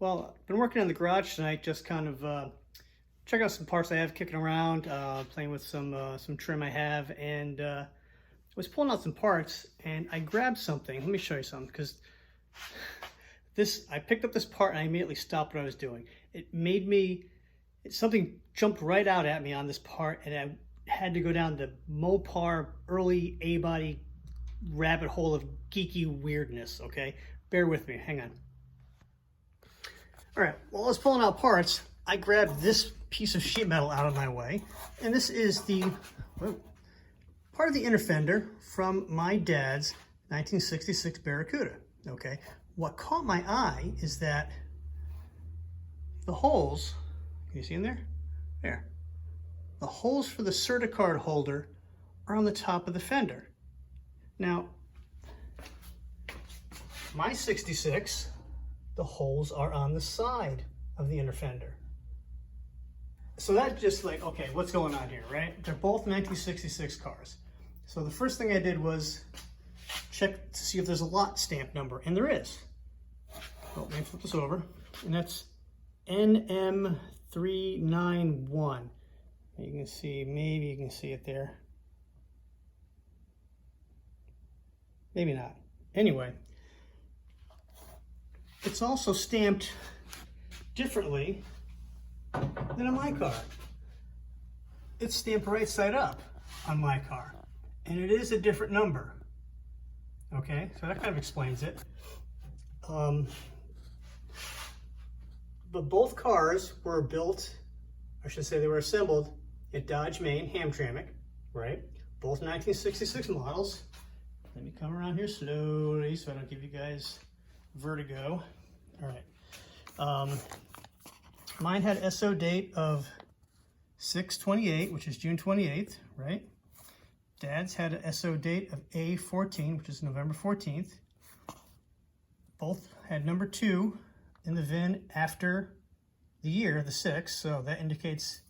Well, I've been working in the garage tonight, just kind of check out some parts I have kicking around, playing with some trim I have, and I was pulling out some parts, and I grabbed something. Let me show you something, because I picked up this part and I immediately stopped what I was doing. Something jumped right out at me on this part, and I had to go down the Mopar early A-body rabbit hole of geeky weirdness, okay? Bear with me, hang on. All right, while I was pulling out parts, I grabbed this piece of sheet metal out of my way, and this is the part of the inner fender from my dad's 1966 Barracuda, okay? What caught my eye is that the holes, can you see in there? There. The holes for the Certicard holder are on the top of the fender. Now, my 66, the holes are on the side of the inner fender. So that's just like, okay, what's going on here, right? They're both 1966 cars. So the first thing I did was check to see if there's a lot stamp number, and there is. Oh, let me flip this over, and that's NM391. You can see, maybe you can see it there. Maybe not. Anyway, it's also stamped differently than on my car. It's stamped right side up on my car, and it is a different number. Okay, so that kind of explains it. But both cars were built, I should say they were assembled at Dodge, Maine, Hamtramck, right? Both 1966 models. Let me come around here slowly so I don't give you guys vertigo. All right. Mine had SO date of 6/28, which is June 28th, right? Dad's had an SO date of A14, which is November 14th. Both had number 2 in the VIN after the year, the 6, so that indicates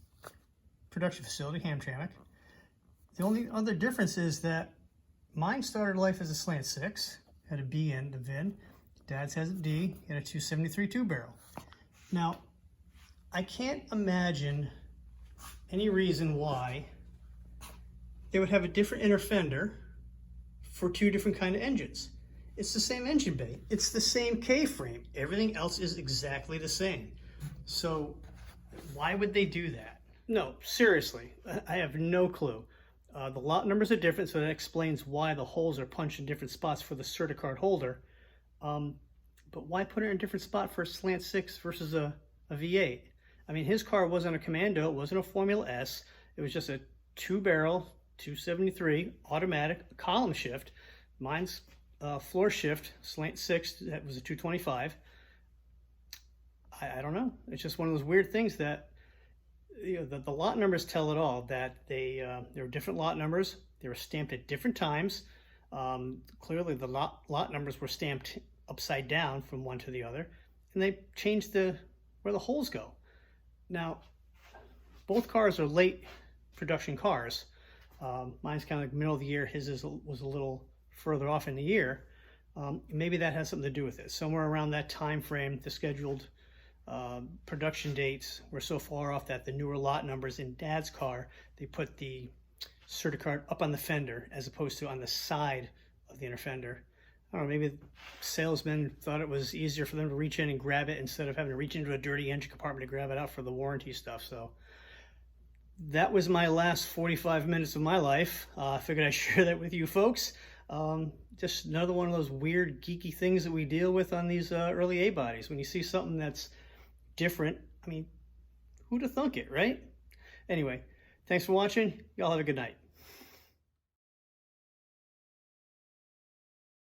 production facility, Hamtramck. The only other difference is that mine started life as a slant 6, had a B in the VIN. Dad's has a D, had a 273 two-barrel. Now, I can't imagine any reason why they would have a different inner fender for two different kind of engines. It's the same engine bay. It's the same K-frame. Everything else is exactly the same. So why would they do that? No, seriously, I have no clue. The lot numbers are different, so that explains why the holes are punched in different spots for the Certicard holder. But why put it in a different spot for a slant 6 versus a V8? I mean, his car wasn't a Commando, it wasn't a Formula S. It was just a two-barrel, 273, automatic, column shift. Mine's floor shift, slant 6, that was a 225. I don't know. It's just one of those weird things that, you know, the lot numbers tell it all, that there were different lot numbers. They were stamped at different times. Clearly the lot numbers were stamped upside down from one to the other, and they changed where the holes go. Now, both cars are late production cars. Mine's kind of like middle of the year. His was a little further off in the year. Maybe that has something to do with it. Somewhere around that time frame, the scheduled production dates were so far off that the newer lot numbers in Dad's car, they put the Certicard up on the fender as opposed to on the side of the inner fender. I don't know, maybe salesmen thought it was easier for them to reach in and grab it instead of having to reach into a dirty engine compartment to grab it out for the warranty stuff. So that was my last 45 minutes of my life. I figured I'd share that with you folks. Just another one of those weird geeky things that we deal with on these early A-bodies. When you see something that's different, I mean, who'd have thunk it, right? Anyway, thanks for watching. Y'all have a good night.